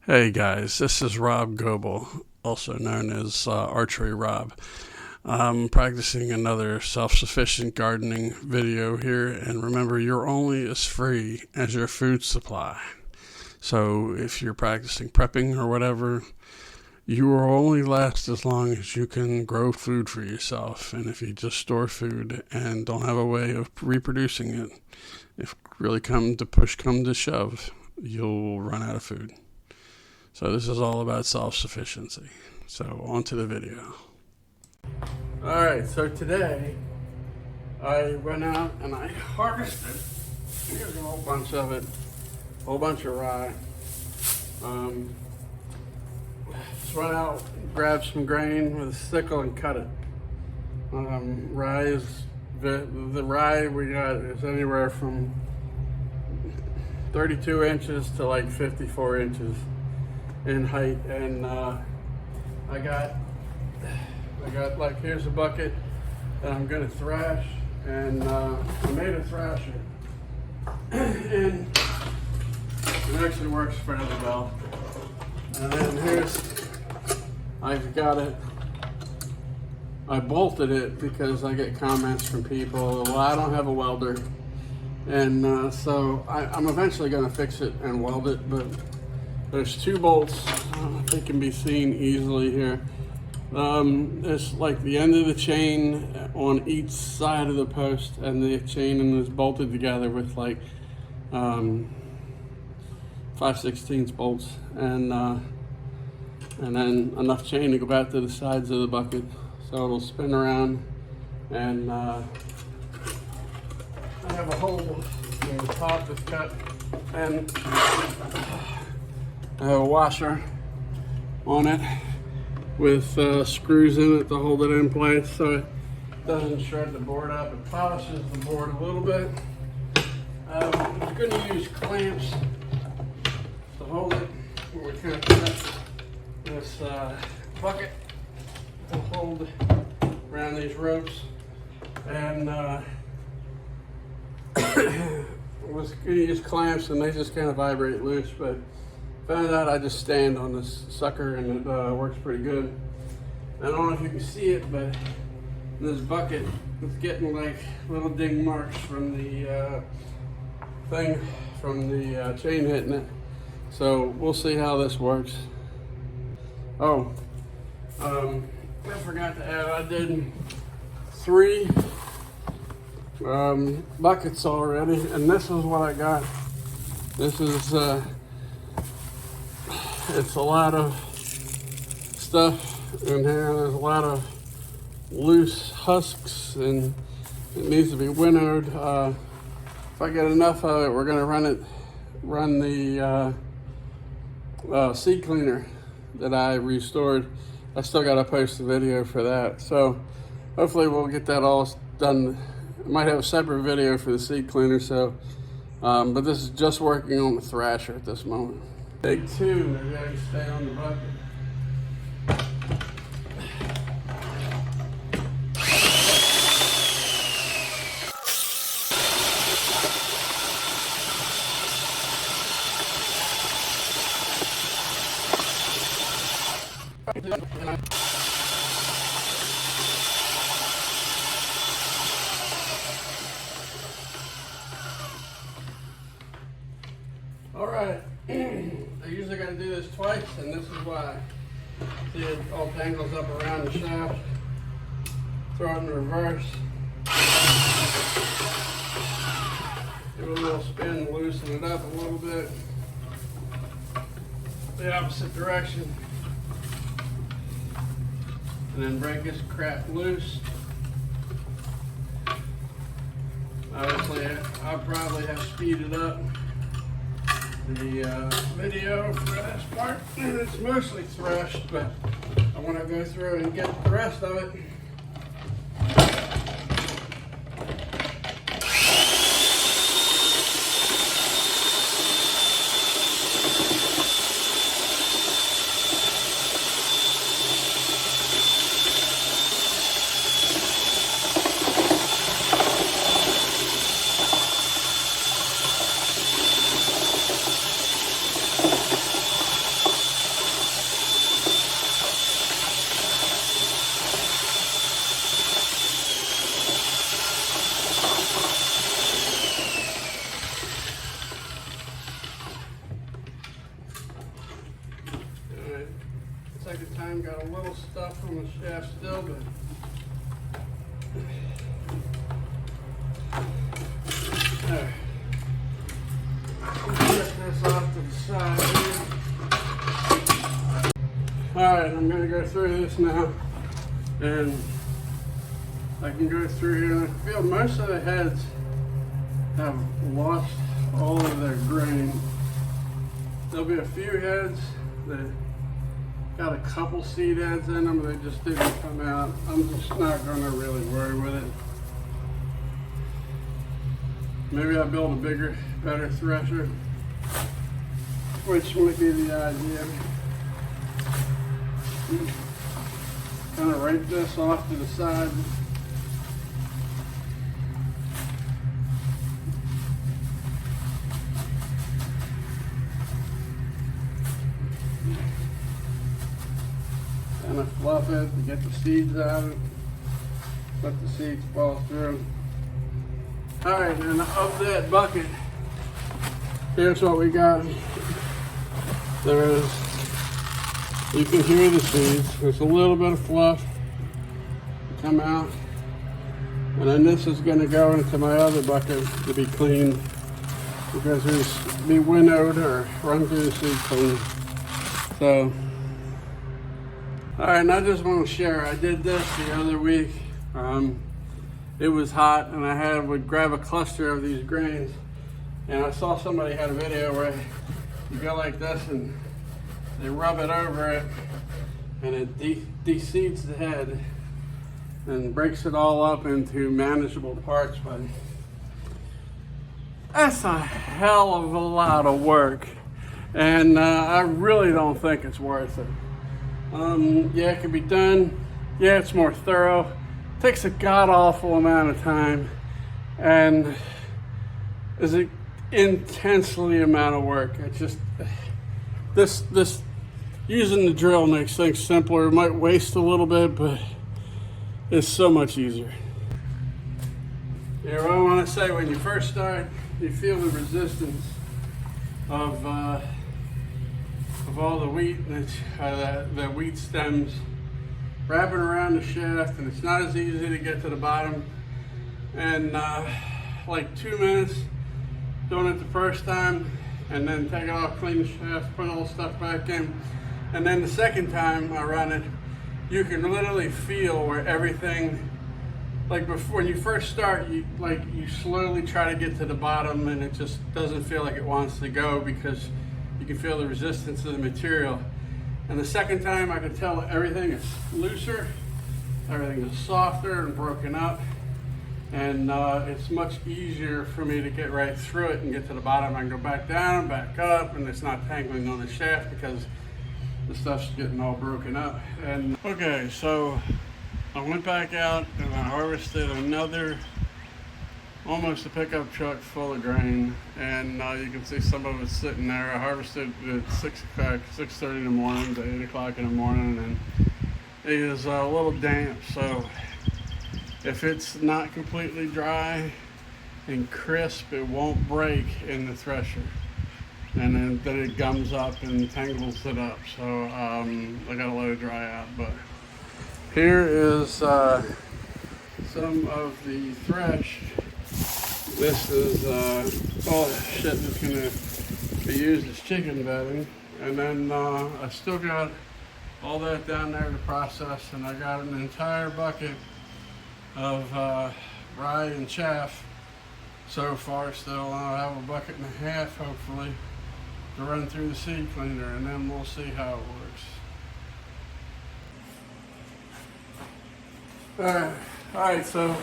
Hey guys, this is Rob Goebel, also known as Archery Rob. I'm practicing another self-sufficient gardening video here, and remember, you're only as free as your food supply. So if you're practicing prepping or whatever, you will only last as long as you can grow food for yourself. And if you just store food and don't have a way of reproducing it, if really come to shove, you'll run out of food. So this is all about self-sufficiency. So on to the video. Alright, so today I went out and I harvested, here's a whole bunch of it, a whole bunch of rye. Just went out, grabbed some grain with a sickle and cut it. Rye is, the rye we got is anywhere from 32 inches to like 54 inches in height, and I got like, here's a bucket that I'm gonna thrash, and I made a thrasher and it actually works fairly well. And then I've got it, I bolted it because I get comments from people, well, I don't have a welder, and so I'm eventually gonna fix it and weld it, but there's two bolts. They can be seen easily here. It's like the end of the chain on each side of the post, and the chain is bolted together with like 5/16 bolts, and then enough chain to go back to the sides of the bucket, so it'll spin around. And I have a hole in the top that's cut, and I have a washer on it with screws in it to hold it in place so it doesn't shred the board up. It polishes the board a little bit. I'm going to use clamps to hold it. We're going to cut this bucket to hold around these ropes, and was going to use clamps, and they just kind of vibrate loose, but found out I just stand on this sucker and it works pretty good. I don't know if you can see it, but this bucket is getting like little ding marks from the chain hitting it. So we'll see how this works. Oh, I forgot to add, I did 3 buckets already, and this is what I got. This is it's a lot of stuff in here. There's a lot of loose husks, and it needs to be winnowed. If I get enough of it, we're gonna run the seed cleaner that I restored. I still gotta post a video for that. So hopefully we'll get that all done. I might have a separate video for the seed cleaner, so, but this is just working on the thrasher at this moment. Take 2, maybe I can stay on the bucket. All right. I usually got to do this twice, and this is why. See, it all tangles up around the shaft. Throw it in reverse. Give it a little spin, loosen it up a little bit. The opposite direction. And then break this crap loose. Obviously, I'll probably have speeded up the video for this part. It's mostly threshed, but I want to go through and get the rest of it. second time, got a little stuff on the shaft still, but there. Get this off to the side here. Alright, I'm going to go through this now, and I can go through here, and I feel most of the heads have lost all of their grain. There'll be a few heads that got a couple seed heads in them, they just didn't come out. I'm just not going to really worry with it. Maybe I'll build a bigger, better thresher, which might be the idea. Kind of rake this off to the side. Kind of fluff it to get the seeds out of it. Let the seeds fall through. Alright, and of that bucket, here's what we got. There's, you can hear the seeds. There's a little bit of fluff come out. And then this is going to go into my other bucket to be cleaned, because there's be winnowed or run through the seed clean. So, alright, and I just want to share, I did this the other week. It was hot, and I would grab a cluster of these grains, and I saw somebody had a video where you go like this and they rub it over it, and it de-seeds the head and breaks it all up into manageable parts. But that's a hell of a lot of work, and I really don't think it's worth it. Yeah, it can be done. Yeah, it's more thorough. Takes a god-awful amount of time, and is an intensely amount of work. It's just, this using the drill makes things simpler. It might waste a little bit, but it's so much easier. Yeah, what I want to say, when you first start, you feel the resistance of all the wheat, and the wheat stems wrapping around the shaft, and it's not as easy to get to the bottom. And like 2 minutes doing it the first time, and then take it off, clean the shaft, put all the stuff back in, and then the second time I run it, you can literally feel where everything, like before, when you first start, you slowly try to get to the bottom, and it just doesn't feel like it wants to go, because you can feel the resistance of the material. And the second time, I can tell everything is looser, everything is softer and broken up, and it's much easier for me to get right through it and get to the bottom. I can go back down, back up, and it's not tangling on the shaft because the stuff's getting all broken up. And okay, so I went back out and I harvested another, almost a pickup truck full of grain, and you can see some of it sitting there. I harvested at 6:30 in the morning to 8 o'clock in the morning, and it is a little damp, so if it's not completely dry and crisp, it won't break in the thresher, and then it gums up and tangles it up. So I gotta let it dry out. But here is some of the thresh. This is all the shit that's going to be used as chicken bedding. And then I still got all that down there to process, and I got an entire bucket of rye and chaff so far still. I'll have a bucket and a half, hopefully, to run through the seed cleaner, and then we'll see how it works. Alright, so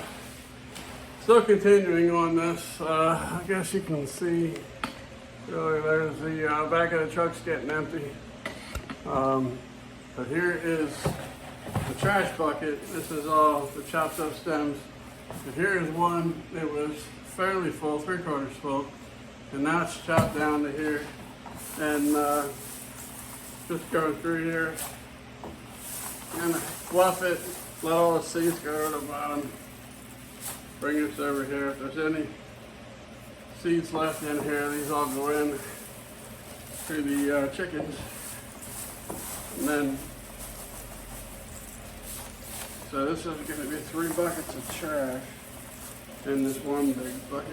still continuing on this, I guess you can see, really, there's the back of the truck's getting empty. But here is the trash bucket. This is all the chopped up stems. And here is one that was fairly full, 3/4 full, and now it's chopped down to here. And just going through here, and fluff it, let all the seeds go to the bottom. Bring this over here. If there's any seeds left in here, these all go in to the chickens. And then So this is going to be 3 buckets of trash in this one big bucket.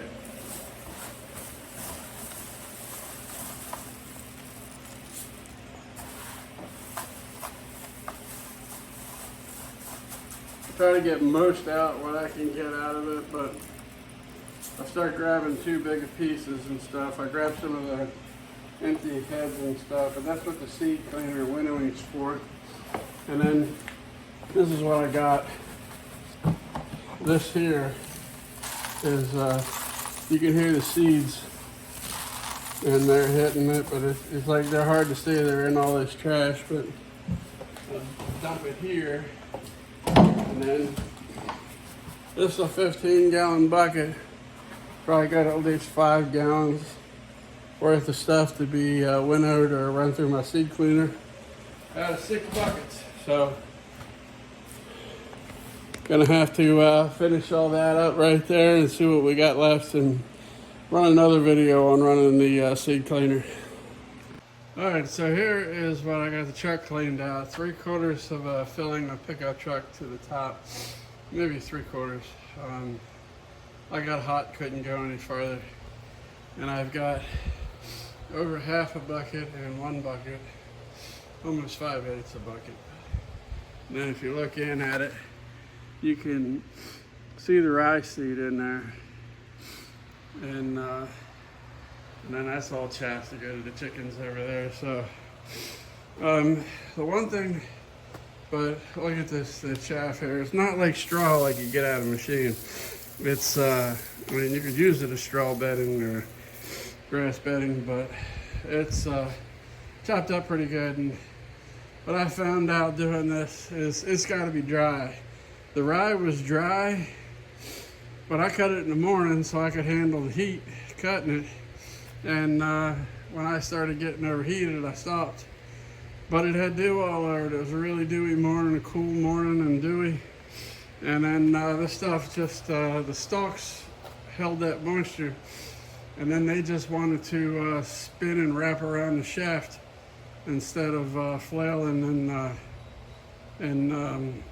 Try to get most out what I can get out of it, but I start grabbing too big of pieces and stuff. I grab some of the empty heads and stuff, and that's what the seed cleaner winnowing's for. And then this is what I got. This here is, you can hear the seeds and they're hitting it, but it's like they're hard to see. They're in all this trash, but I'll dump it here. And then this is a 15-gallon bucket. Probably got at least 5 gallons worth of stuff to be winnowed or run through my seed cleaner out of 6 buckets. So gonna have to finish all that up right there and see what we got left and run another video on running the seed cleaner. Alright, so here is what I got the truck cleaned out. 3/4 of filling the pickup truck to the top, maybe 3/4. I got hot, couldn't go any farther. And I've got over half a bucket and 1 bucket, almost 5/8 a bucket. And then if you look in at it, you can see the rye seed in there. And then that's all chaff to go to the chickens over there. So the one thing, but look at this, the chaff here. It's not like straw like you get out of a machine. It's, I mean, you could use it as straw bedding or grass bedding, but it's chopped up pretty good. And what I found out doing this is it's got to be dry. The rye was dry, but I cut it in the morning so I could handle the heat cutting it. And when I started getting overheated, I stopped. But it had dew all over it. It was a really dewy morning, a cool morning and dewy. And then this stuff just, the stalks held that moisture. And then they just wanted to spin and wrap around the shaft instead of flailing and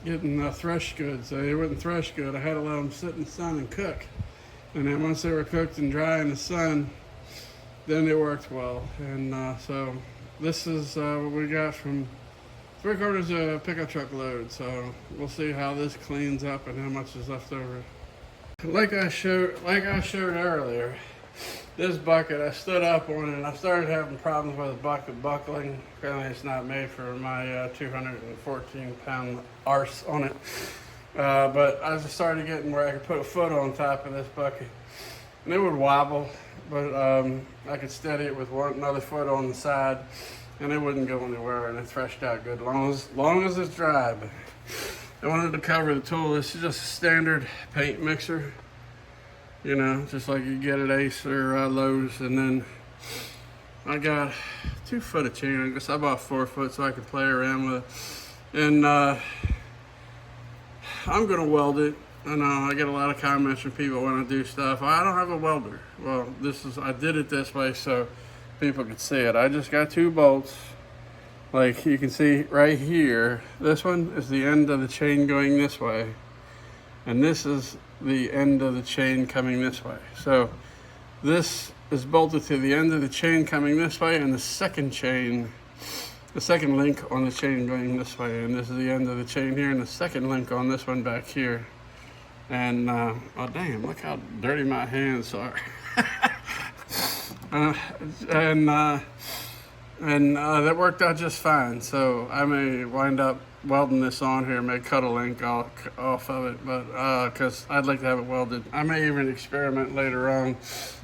getting thresh good. So they wouldn't thresh good. I had to let them sit in the sun and cook. And then once they were cooked and dry in the sun, then they worked well. And so this is what we got from 3/4 of a pickup truck load. So we'll see how this cleans up and how much is left over. Like I showed earlier, this bucket, I stood up on it and I started having problems with the bucket buckling. Apparently it's not made for my 214-pound arse on it. But I just started getting where I could put a foot on top of this bucket. And it would wobble, but I could steady it with another foot on the side and it wouldn't go anywhere, and it threshed out good long as it's dry. But I wanted to cover the tool. This is just a standard paint mixer, you know, just like you get at Ace or Lowe's. And then I got 2 foot of chain. I guess I bought 4 foot so I could play around with it. And I'm gonna weld it. I know I get a lot of comments from people when I do stuff. I don't have a welder. Well, I did it this way so people could see it. I just got 2 bolts. Like you can see right here, this one is the end of the chain going this way, and this is the end of the chain coming this way. So this is bolted to the end of the chain coming this way, and the second link on the chain going this way, and this is the end of the chain here, and the second link on this one back here. And oh damn, look how dirty my hands are. And that worked out just fine. So I may wind up welding this on here, may cut a link off of it, but because I'd like to have it welded. I may even experiment later on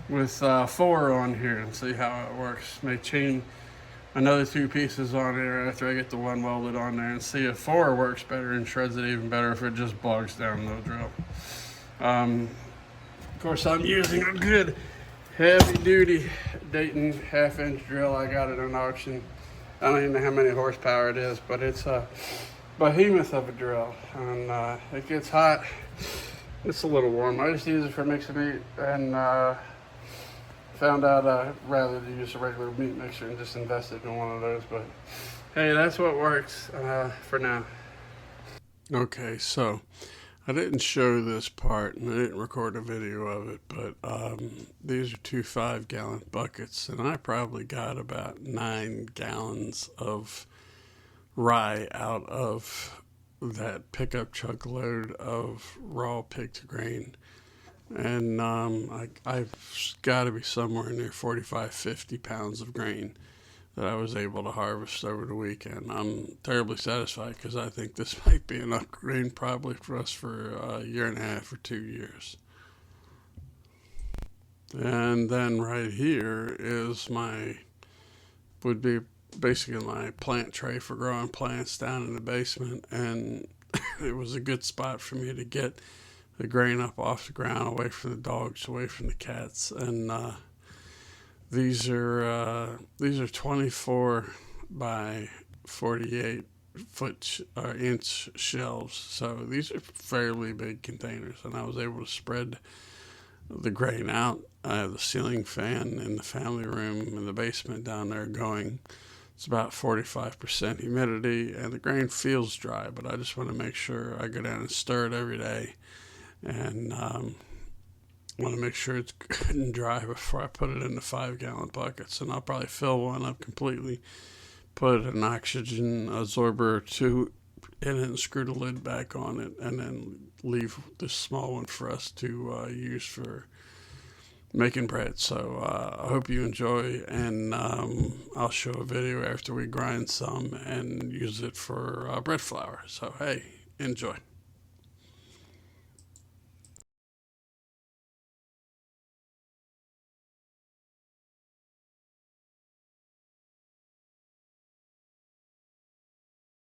with 4 on here and see how it works. May chain another 2 pieces on here after I get the 1 welded on there and see if 4 works better and shreds it even better, if it just bogs down the drill. Of course, I'm using a good heavy duty Dayton 1/2-inch drill. I got it on auction. I don't even know how many horsepower it is, but it's a behemoth of a drill. And it gets hot. It's a little warm. I just use it for mixing meat, and found out I'd rather use a regular meat mixer and just invest it in one of those. But hey, that's what works for now. Okay, so I didn't show this part and I didn't record a video of it, but these are two 5-gallon buckets, and I probably got about 9 gallons of rye out of that pickup truck load of raw picked grain. And I've got to be somewhere near 45, 50 pounds of grain that I was able to harvest over the weekend. I'm terribly satisfied because I think this might be enough grain probably for us for a year and a half or 2 years. And then right here is would be basically my plant tray for growing plants down in the basement. And it was a good spot for me to get the grain up off the ground, away from the dogs, away from the cats. And these are 24 by 48 inch shelves. So these are fairly big containers, and I was able to spread the grain out. I have the ceiling fan in the family room in the basement down there going. It's about 45% humidity, and the grain feels dry, but I just want to make sure I go down and stir it every day, and want to make sure it's good and dry before I put it in the 5-gallon buckets. And I'll probably fill one up completely, put an oxygen absorber or two in it, and screw the lid back on it, and then leave this small one for us to use for making bread. So I hope you enjoy, and I'll show a video after we grind some and use it for bread flour. So hey, enjoy.